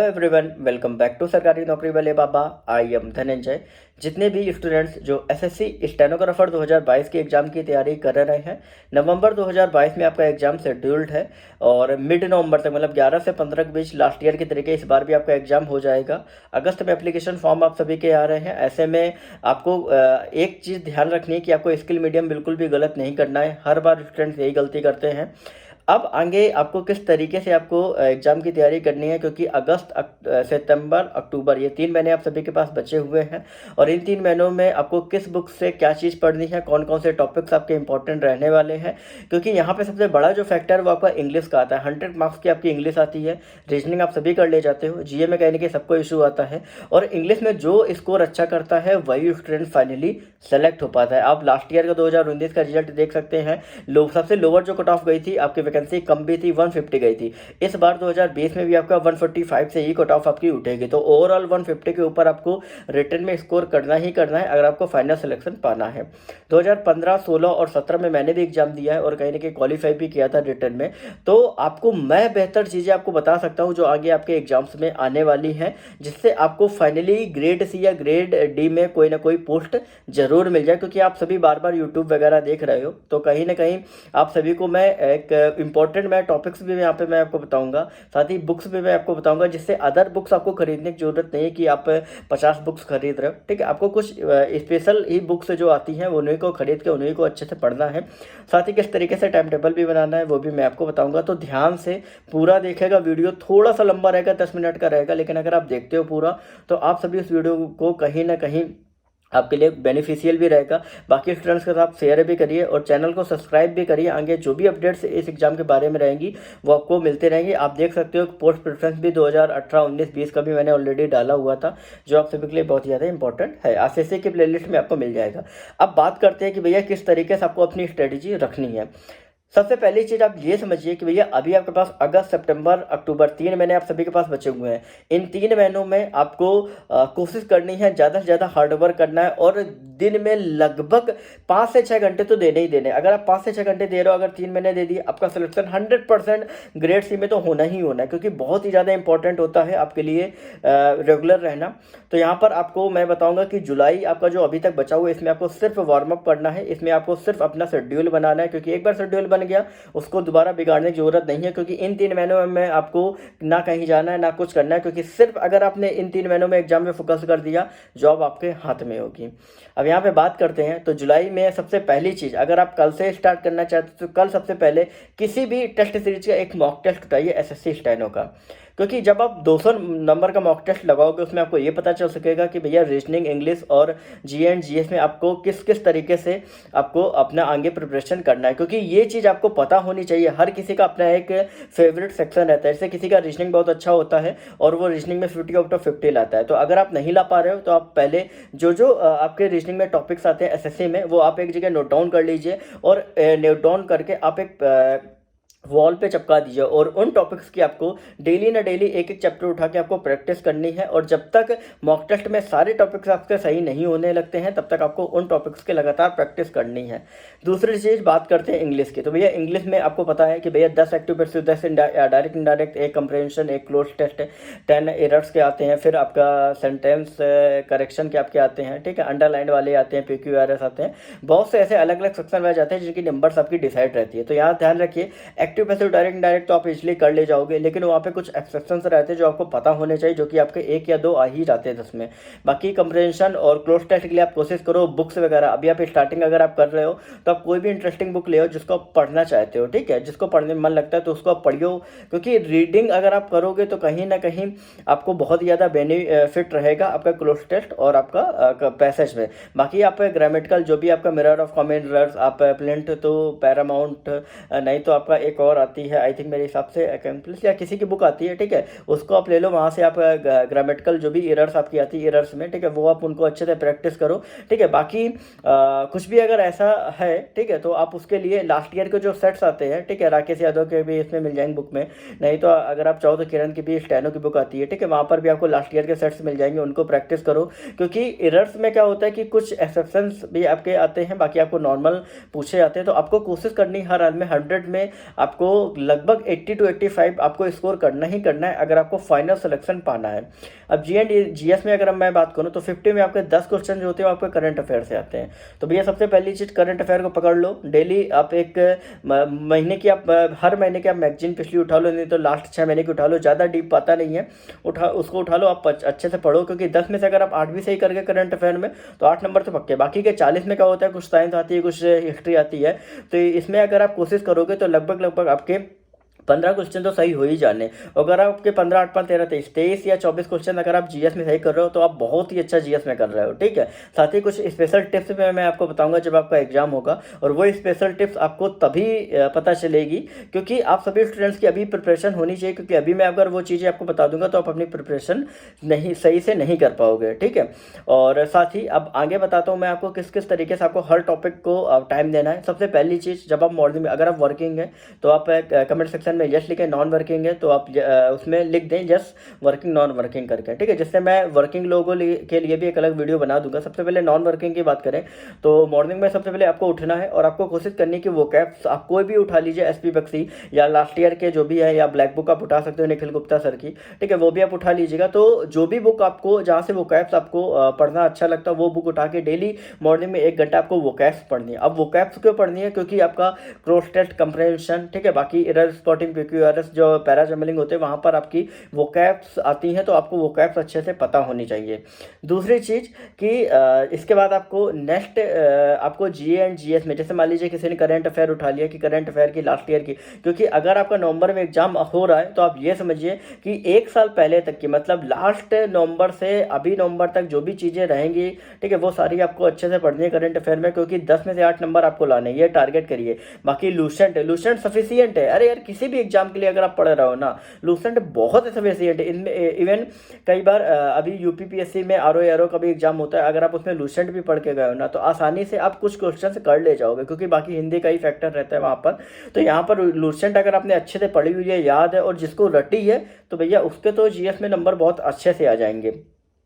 Hello everyone, welcome back to सरकारी नौकरी वाले बाबा। I am Dhananjay. जितने भी स्टूडेंट्स जो एसएससी स्टेनोग्राफर 2022 की एग्ज़ाम की तैयारी कर रहे हैं, नवंबर 2022 में आपका एग्ज़ाम शेड्यूल्ड है और मिड नवंबर तक मतलब 11 से 15 के बीच लास्ट ईयर के तरीके इस बार भी आपका एग्ज़ाम हो जाएगा। अगस्त में एप्लीकेशन फॉर्म आप सभी के आ रहे हैं। ऐसे में आपको एक चीज़ ध्यान रखनी है कि आपको स्किल मीडियम बिल्कुल भी गलत नहीं करना है। हर बार स्टूडेंट्स यही गलती करते हैं। अब आगे आपको किस तरीके से आपको एग्ज़ाम की तैयारी करनी है, क्योंकि अगस्त सितंबर अक्टूबर ये 3 महीने आप सभी के पास बचे हुए हैं और इन 3 महीनों में आपको किस बुक से क्या चीज़ पढ़नी है, कौन कौन से टॉपिक्स आपके इंपॉर्टेंट रहने वाले हैं। क्योंकि यहाँ पे सबसे बड़ा जो फैक्टर है वो आपका इंग्लिश का आता है। 100 मार्क्स की आपकी इंग्लिश आती है। रीजनिंग आप सभी कर ले जाते हो। जीए में कहीं ना कहीं सबको इशू आता है और इंग्लिश में जो स्कोर अच्छा करता है वही स्टूडेंट फाइनली सेलेक्ट हो पाता है। आप लास्ट ईयर का 2019 का रिजल्ट देख सकते हैं। सबसे लोअर जो कट ऑफ गई थी आपकी वैकेंसी कम भी थी, 150 गई थी। इस बार 2020 में भी आपका 145 से ही कट ऑफ आपकी उठेगी। तो ओवरऑल 150 के ऊपर आपको रिटर्न में स्कोर करना ही करना है अगर आपको फाइनल सिलेक्शन पाना है। 2015, 16 और 17 में मैंने भी एग्जाम दिया है और कहीं ना कहीं क्वालिफाई भी किया था रिटर्न में। तो आपको मैं बेहतर चीज़ें आपको बता सकता हूँ जो आगे आपके एग्जाम्स में आने वाली हैं, जिससे आपको फाइनली ग्रेड सी या ग्रेड डी में कोई ना कोई पोस्ट जरूर मिल जाए। क्योंकि आप सभी बार बार यूट्यूब वगैरह देख रहे हो तो कहीं ना कहीं आप सभी को मैं एक इंपॉर्टेंट मैं टॉपिक्स भी यहाँ पे मैं आपको बताऊंगा, साथ ही बुक्स भी मैं आपको बताऊंगा, जिससे अदर बुक्स आपको खरीदने की जरूरत नहीं है कि आप 50 बुक्स खरीद रहे हो। ठीक है, आपको कुछ स्पेशल ही बुक्स जो आती हैं उन्हीं को खरीद के उन्हीं को अच्छे से पढ़ना है। साथ ही किस तरीके से टाइम टेबल भी बनाना है वो भी मैं आपको बताऊंगा। तो ध्यान से पूरा देखिएगा। वीडियो थोड़ा सा लंबा रहेगा, 10 मिनट का रहेगा, लेकिन अगर आप देखते हो पूरा तो आप सभी उस वीडियो को कहीं ना कहीं आपके लिए बेनिफिशियल भी रहेगा। बाकी स्टूडेंट्स के साथ शेयर भी करिए और चैनल को सब्सक्राइब भी करिए। आगे जो भी अपडेट्स इस एग्जाम के बारे में रहेंगी वो आपको मिलते रहेंगे। आप देख सकते हो पोस्ट प्रेफरेंस भी 2018, 19, 20 का भी मैंने ऑलरेडी डाला हुआ था, जो आप सभी के लिए बहुत ज़्यादा इंपॉर्टेंट है। आरसीसी की प्लेलिस्ट में आपको मिल जाएगा। अब बात करते हैं कि भैया किस तरीके से आपको अपनी स्ट्रेटेजी रखनी है। सबसे पहली चीज़ आप ये समझिए कि भैया अभी आपके पास अगस्त, सितंबर, अक्टूबर 3 महीने आप सभी के पास बचे हुए हैं। इन 3 महीनों में आपको कोशिश करनी है, ज़्यादा से ज़्यादा हार्डवर्क करना है और दिन में लगभग 5 से 6 घंटे तो देने ही देने। अगर आप 5 से 6 घंटे दे रहे हो, अगर 3 महीने दे दिए, आपका सिलेक्शन 100% ग्रेड सी में तो होना ही होना है, क्योंकि बहुत ही ज़्यादा इंपॉर्टेंट होता है आपके लिए रेगुलर रहना। तो यहाँ पर आपको मैं बताऊँगा कि जुलाई आपका जो अभी तक बचा हुआ है इसमें आपको सिर्फ वार्म अप करना है। इसमें आपको सिर्फ अपना शेड्यूल बनाना है, क्योंकि एक बार शेड्यूल बन गया उसको दोबारा बिगाड़ने की जरूरत नहीं है। क्योंकि इन 3 महीनों में आपको ना कहीं जाना है ना कुछ करना है, क्योंकि सिर्फ अगर आपने इन 3 महीनों में एग्जाम में फोकस कर दिया, जॉब आपके हाथ में होगी। अब यहाँ पे बात करते हैं तो जुलाई में सबसे पहली चीज़, अगर आप कल से स्टार्ट करना चाहते तो कल सबसे पहले किसी भी टेस्ट सीरीज का एक मॉक टेस्ट उठाइए एसएससी स्टेनो का। क्योंकि जब आप 200 नंबर का मॉक टेस्ट लगाओगे उसमें आपको ये पता चल सकेगा कि भैया रीजनिंग, इंग्लिश और जी एंड जीएस में आपको किस किस तरीके से आपको अपना आगे प्रिपरेशन करना है। क्योंकि ये चीज़ आपको पता होनी चाहिए। हर किसी का अपना एक फेवरेट सेक्शन रहता है। जैसे किसी का रीजनिंग बहुत अच्छा होता है और वो रीजनिंग में 50 आउट ऑफ 50 लाता है। तो अगर आप नहीं ला पा रहे हो तो आप पहले जो जो आपके रीजनिंग में टॉपिक्स आते हैं एसएससी में वो आप एक जगह नोट डाउन कर लीजिए और नोट डाउन करके आप एक वॉल पे चिपका दीजिए और उन टॉपिक्स की आपको डेली ना डेली एक एक चैप्टर उठा के आपको प्रैक्टिस करनी है। और जब तक मॉक टेस्ट में सारे टॉपिक्स आपके सही नहीं होने लगते हैं तब तक आपको उन टॉपिक्स के लगातार प्रैक्टिस करनी है। दूसरी चीज़ बात करते हैं इंग्लिश की। तो भैया इंग्लिश में आपको पता है कि भैया 10 एक्टिव पैसिव, 10 डायरेक्ट इनडायरेक्ट, एक कंप्रहेंशन, एक क्लोज टेस्ट, 10 एरर्स के आते हैं, फिर आपका सेंटेंस करेक्शन के आपके आते हैं, ठीक है, अंडरलाइन वाले आते हैं, PQRS आते हैं। बहुत से ऐसे अलग अलग सेक्शन वाइज आते हैं जिनकी नंबर्स आपकी डिसाइड रहती है। तो यहाँ ध्यान रखिए, एक्टिव पैसिव, डायरेक्ट इनडायरेक्ट तो आप इजीली कर ले जाओगे, लेकिन वहाँ पे कुछ एक्सेप्शंस रहते हैं जो आपको पता होने चाहिए, जो कि आपके 1 या 2 आ ही जाते हैं 10 में। बाकी कंप्रहेंशन और क्लोज टेस्ट के लिए आप कोशिश करो बुक्स वगैरह, अभी आप स्टार्टिंग अगर आप कर रहे हो तो आप कोई भी इंटरेस्टिंग बुक ले हो जिसको आप पढ़ना चाहते हो, ठीक है, जिसको पढ़ने में मन लगता है तो उसको आप पढ़ियो। क्योंकि रीडिंग अगर आप करोगे तो कहीं ना कहीं आपको बहुत ज़्यादा बेनिफिट रहेगा आपका क्लोज टेस्ट और आपका पैसेज में। बाकी आप ग्रामेटिकल जो भी आपका मिरर ऑफ कॉमन एरर्स, आप प्लेंट तो पैरामाउंट, नहीं तो आपका एक और आती है आई थिंक मेरे हिसाब से अकम्प्लिस या किसी की बुक आती है, ठीक है, उसको आप ले लो। वहाँ से आप ग्रामेटिकल जो भी एरर्स आपकी आती है एरर्स में, ठीक है, वो आप उनको अच्छे से प्रैक्टिस करो, ठीक है। बाकी कुछ भी अगर ऐसा है, ठीक है, तो आप उसके लिए लास्ट ईयर के जो सेट्स आते हैं, ठीक है, राकेश यादव के भी इसमें मिल जाएंगे बुक में, नहीं तो अगर आप चाहो तो किरण की भी स्टेनो की बुक आती है, ठीक है, वहाँ पर भी आपको लास्ट ईयर के सेट्स मिल जाएंगे, उनको प्रैक्टिस करो। क्योंकि एरर्स में क्या होता है कि कुछ एक्सेप्शंस भी आपके आते हैं, बाकी आपको नॉर्मल पूछे जाते हैं। तो आपको कोशिश करनी हर हाल में 100 में आप आपको लगभग 80 to 85 आपको स्कोर करना ही करना है अगर आपको फाइनल सिलेक्शन पाना है। अब जी एंड जीएस में अगर मैं बात करूँ तो 50 में आपके 10 क्वेश्चन जो होते हैं आपके करंट अफेयर से आते हैं। तो भैया सबसे पहली चीज़ करंट अफेयर को पकड़ लो। डेली आप एक महीने की आप हर महीने की आप मैगजीन पिछली उठा लो, नहीं तो लास्ट 6 महीने की उठा लो, ज़्यादा डीप आता नहीं है, उसको उठा लो, आप अच्छे से पढ़ो, क्योंकि 10 में से अगर आप 8 भी सही करके करंट अफेयर में तो 8 नंबर तो पक्के। बाकी के 40 में क्या होता है, कुछ साइंस आती है, कुछ हिस्ट्री आती है, तो इसमें अगर आप कोशिश करोगे तो लगभग आपके 15 क्वेश्चन तो सही हो ही जाने। अगर आपके 15, 8, 5, 13, 23 या 24 क्वेश्चन अगर आप जीएस में सही कर रहे हो तो आप बहुत ही अच्छा जीएस में कर रहे हो, ठीक है। साथ ही कुछ स्पेशल टिप्स में मैं आपको बताऊंगा जब आपका एग्जाम होगा, और वो स्पेशल टिप्स आपको तभी पता चलेगी क्योंकि आप सभी स्टूडेंट्स की अभी प्रिपरेशन होनी चाहिए, क्योंकि अभी मैं अगर वो चीज़ें आपको बता दूंगा तो आप अपनी प्रिपरेशन सही से नहीं कर पाओगे, ठीक है। और साथ ही अब आगे बताता हूँ मैं आपको किस किस तरीके से आपको हर टॉपिक को टाइम देना है। सबसे पहली चीज़, जब आप मॉर्निंग में अगर आप वर्किंग है तो आप कमेंट सेक्शन में यस लिखें, नॉन वर्किंग है तो आप उसमें लिख दें यस वर्किंग नॉन वर्किंग करके, ठीक है। जिससे मैं वर्किंग लोगों के लिए भी एक अलग वीडियो बना दूंगा। सबसे पहले नॉन वर्किंग की बात करें तो मॉर्निंग में सबसे पहले आपको उठना है और आपको कोशिश करनी है कि वो कैप्स आप कोई भी उठा लीजिए, एसपी बख्शी या लास्ट ईयर के जो भी है, या ब्लैक बुक आप उठा सकते हो निखिल गुप्ता सर की, ठीक है, वो भी आप उठा लीजिएगा। तो जो भी बुक आपको जहाँ से वो कैप्स आपको पढ़ना अच्छा लगता है वो बुक उठा के डेली मॉर्निंग में 1 घंटा आपको वो कैप्स पढ़नी है। अब वो कैप्स क्यों पढ़नी है, क्योंकि आपका क्रॉस टेस्ट कंप्रेंशन, ठीक है, बाकी एरर स्पॉटिंग पीक्यूआरएस जो पैरा जम्बलिंग होते हैं वहाँ पर आपकी वो कैप्स आती हैं, तो आपको वो कैप्स अच्छे से पता होनी चाहिए। दूसरी चीज़ कि इसके बाद आपको नेक्स्ट आपको जीए एंड जीएस में, जैसे मान लीजिए किसी ने करंट अफेयर उठा लिया कि करंट अफेयर की लास्ट ईयर की, क्योंकि अगर आपका नवंबर में एग्जाम हो रहा है तो आप ये समझिए कि 1 साल पहले तक की, मतलब लास्ट नवंबर से अभी नवंबर तक जो भी चीज़ें रहेंगी, ठीक है, वो सारी आपको अच्छे से पढ़नी है करंट अफेयर में, क्योंकि 10 में से 8 नंबर आपको लाने, ये टारगेट करिए। बाकी लूसेंट सफिशियंट है। अरे यार किसी भी एग्जाम के लिए अगर आप पढ़ रहे हो ना, लूसेंट बहुत सफिशियंट है। इनमें इवन कई बार अभी यूपीपीएससी में आरओ का भी एग्जाम होता है, अगर आप उसमें लूसेंट भी पढ़ के गए हो ना तो आसानी से आप कुछ क्वेश्चन कर ले जाओगे, क्योंकि बाकी हिंदी का ही फैक्टर रहता है वहाँ पर। तो यहाँ पर लूसेंट अगर आपने अच्छे से पढ़ी हुई है, याद है और जिसको रटी है, तो भैया उसके तो जीएस में नंबर बहुत अच्छे से आ जाएंगे।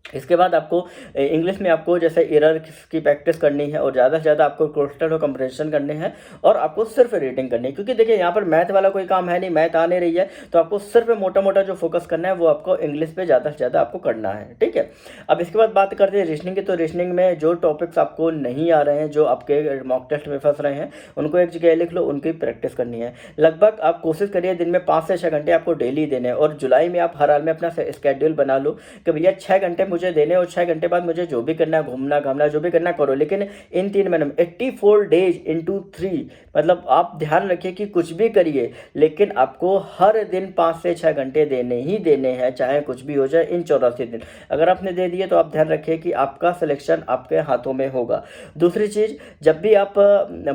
इसके बाद आपको इंग्लिश में आपको जैसे एरर की प्रैक्टिस करनी है और ज़्यादा से ज़्यादा आपको क्रोस्टल और कंप्रेशन करने हैं, और आपको सिर्फ रीडिंग करनी है, क्योंकि देखिए यहाँ पर मैथ वाला कोई काम है नहीं, मैथ आ नहीं रही है, तो आपको सिर्फ मोटा मोटा जो फोकस करना है वो आपको इंग्लिश पे ज़्यादा से ज़्यादा आपको करना है, ठीक है। अब इसके बाद बात करते हैं रीजनिंग की। तो रीजनिंग में जो टॉपिक्स आपको नहीं आ रहे हैं, जो आपके मॉक टेस्ट में फंस रहे हैं, उनको एक जगह लिख लो, उनकी प्रैक्टिस करनी है। लगभग आप कोशिश करिए दिन में 5 से 6 घंटे आपको डेली देने हैं, और जुलाई में आप हर हाल में अपना स्केड्यूल बना लो कि भैया 6 घंटे मुझे देने, और 6 घंटे बाद मुझे जो भी करना है, घूमना घामना जो भी करना करो, लेकिन इन 3 महीनों में 84 डेज इंटू 3, मतलब आप ध्यान रखिए कि कुछ भी करिए लेकिन आपको हर दिन 5 से 6 घंटे देने ही देने हैं, चाहे कुछ भी हो जाए इन 84 दिन। अगर आपने दे दिए तो आप ध्यान रखिए कि आपका सिलेक्शन आपके हाथों में होगा। दूसरी चीज़, जब भी आप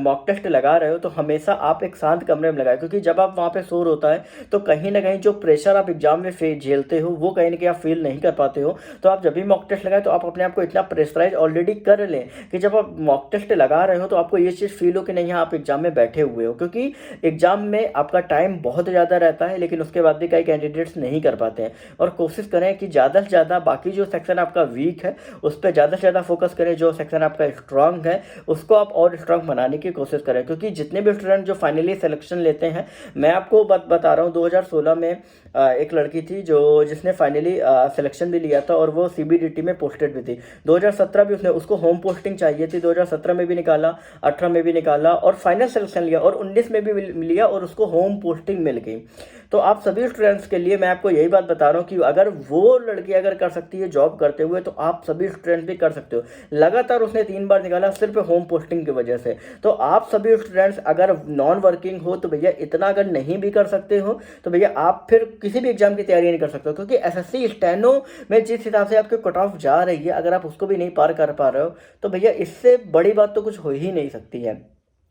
मॉक टेस्ट लगा रहे हो तो हमेशा आप एक शांत कमरे में लगाए, क्योंकि जब आप वहाँ पे शोर होता है तो कहीं ना कहीं जो प्रेशर आप एग्जाम में झेलते हो वो कहीं ना कहीं आप फील नहीं कर पाते हो। तो आप जब भी मॉक टेस्ट लगाए तो आप अपने आप को इतना प्रेशराइज ऑलरेडी कर लें कि जब आप मॉक टेस्ट लगा रहे हो तो आपको ये चीज़ फील हो कि नहीं आप एग्जाम में बैठे हुए हो, क्योंकि एग्जाम में आपका टाइम बहुत ज़्यादा रहता है, लेकिन उसके बाद भी कई कैंडिडेट्स नहीं कर पाते हैं। और कोशिश करें कि ज़्यादा से ज़्यादा बाकी जो सेक्शन आपका वीक है उस पर ज़्यादा से ज़्यादा फोकस करें, जो सेक्शन आपका स्ट्रांग है उसको आप और स्ट्रांग बनाने की कोशिश करें, क्योंकि जितने भी स्टूडेंट जो फाइनली सिलेक्शन लेते हैं, मैं आपको बता रहा हूँ 2016 में एक लड़की थी जिसने फाइनली सिलेक्शन भी लिया था और वो सीबीडीटी में पोस्टेड भी थी। 2017 भी उसको होम पोस्टिंग चाहिए थी, 2017 में भी निकाला, 18 में भी निकाला और फाइनल सिलेक्शन लिया, और 19 में भी लिया और उसको होम पोस्टिंग मिल गई। तो आप सभी स्टूडेंट्स के लिए मैं आपको यही बात बता रहा हूँ कि अगर वो लड़की अगर कर सकती है जॉब करते हुए तो आप सभी स्टूडेंट भी कर सकते हो। लगातार उसने 3 बार निकाला सिर्फ होम पोस्टिंग की वजह से। तो आप सभी स्टूडेंट्स अगर नॉन वर्किंग हो तो भैया इतना अगर नहीं भी कर सकते हो तो भैया आप फिर किसी भी एग्जाम की तैयारी नहीं कर सकते हो, क्योंकि एसएससी स्टेनो में जिस हिसाब से आपके कट ऑफ जा रही है, अगर आप उसको भी नहीं पार कर पा रहे हो तो भैया इससे बड़ी बात तो कुछ हो ही नहीं सकती है।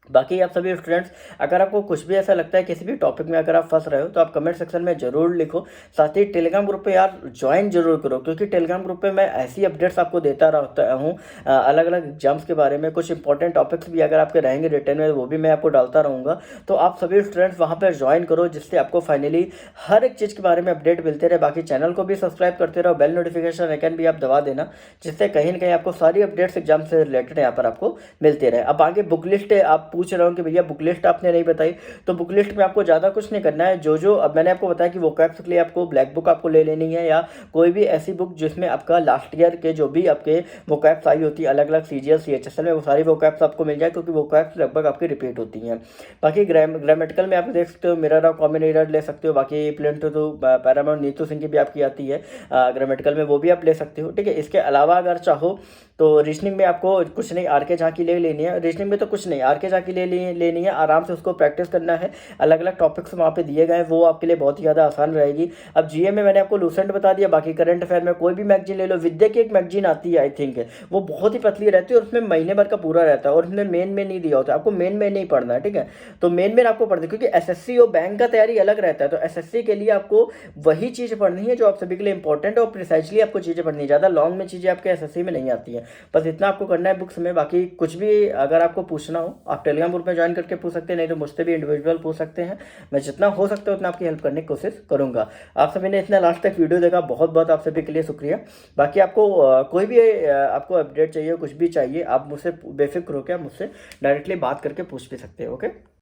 बाकी आप सभी स्टूडेंट्स, अगर आपको कुछ भी ऐसा लगता है किसी भी टॉपिक में अगर आप फंस रहे हो तो आप कमेंट सेक्शन में ज़रूर लिखो। साथ ही टेलीग्राम ग्रुप पे यार ज्वाइन जरूर करो, क्योंकि टेलीग्राम ग्रुप पे मैं ऐसी अपडेट्स आपको देता रहता हूँ अलग अलग एग्जाम्स के बारे में। कुछ इंपॉर्टेंट टॉपिक्स भी अगर आपके रहेंगे रिटर्न में वो भी मैं आपको डालता रहूँगा। तो आप सभी स्टूडेंट्स वहाँ पर ज्वाइन करो, जिससे आपको फाइनली हर एक चीज़ के बारे में अपडेट मिलते रहे। बाकी चैनल को भी सब्सक्राइब करते रहो, बेल नोटिफिकेशन आइकन भी आप दबा देना, जिससे कहीं ना कहीं आपको सारी अपडेट्स एग्जाम से रिलेटेड यहाँ पर आपको मिलते रहे। अब आगे बुक लिस्ट आप पूछ रहे हो कि भैया बुक लिस्ट आपने नहीं बताई, तो बुक लिस्ट में आपको ज़्यादा कुछ नहीं करना है। जो अब मैंने आपको बताया कि वोकैब्स के लिए आपको ब्लैक बुक आपको ले लेनी है, या कोई भी ऐसी बुक जिसमें आपका लास्ट ईयर के जो भी आपके वोकैब्स आई होती है अलग अलग CGL CHSL में, वो सारी वोकैब्स आपको मिल जाए, क्योंकि वोकैब्स लगभग आपकी रिपीट होती हैं। बाकी ग्रामेटिकल में आप देख सकते हो मिरर ऑफ कॉमन एरर ले सकते हो। बाकी प्लेंट तो पैरामाउंट नीतू सिंह की भी आपकी आती है ग्रामेटिकल में, वो भी आप ले सकते हो। ठीक है, इसके अलावा अगर चाहो तो रीजनिंग में आपको कुछ नहीं, आर के झांकी ले लेनी है। रीजनिंग में तो कुछ नहीं, आर के झांकी लेनी है, आराम से उसको प्रैक्टिस करना है। अलग अलग टॉपिक्स वहाँ पे दिए गए हैं, वो आपके लिए बहुत ही ज़्यादा आसान रहेगी। अब जीए में मैंने आपको लूसेंट बता दिया। बाकी करंट अफेयर में कोई भी मैगजीन ले लो, विद्या की एक मैगजीन आती है आई थिंक, वो बहुत ही पतली रहती है और उसमें महीने भर का पूरा रहता है, और उसमें मेन में नहीं दिया होता है, आपको मेन में नहीं पढ़ना है। ठीक है, तो मेन में आपको पढ़ना है, क्योंकि एसएससी और बैंक का तैयारी अलग रहता है। तो एसएससी के लिए आपको वही चीज़ पढ़नी है जो आप सभी के लिए इंपॉर्टेंट है, और प्रिसाइजली आपको चीज़ें पढ़नी है। ज़्यादा लॉन्ग में चीज़ें आपके एसएससी में नहीं आती हैं, बस इतना आपको करना है बुक्स में। बाकी कुछ भी अगर आपको पूछना हो आप टेलीग्राम ग्रुप में ज्वाइन करके पूछ सकते हैं, नहीं तो मुझसे भी इंडिविजुअल पूछ सकते हैं। मैं जितना हो सकता है उतना आपकी हेल्प करने की कोशिश करूंगा। आप सभी ने इतना लास्ट तक वीडियो देखा, बहुत बहुत आप सभी के लिए शुक्रिया। बाकी आपको कोई भी आपको अपडेट चाहिए, कुछ भी चाहिए, आप मुझसे बेफिक्र होकर आप मुझसे डायरेक्टली बात करके पूछ भी सकते हैं। ओके।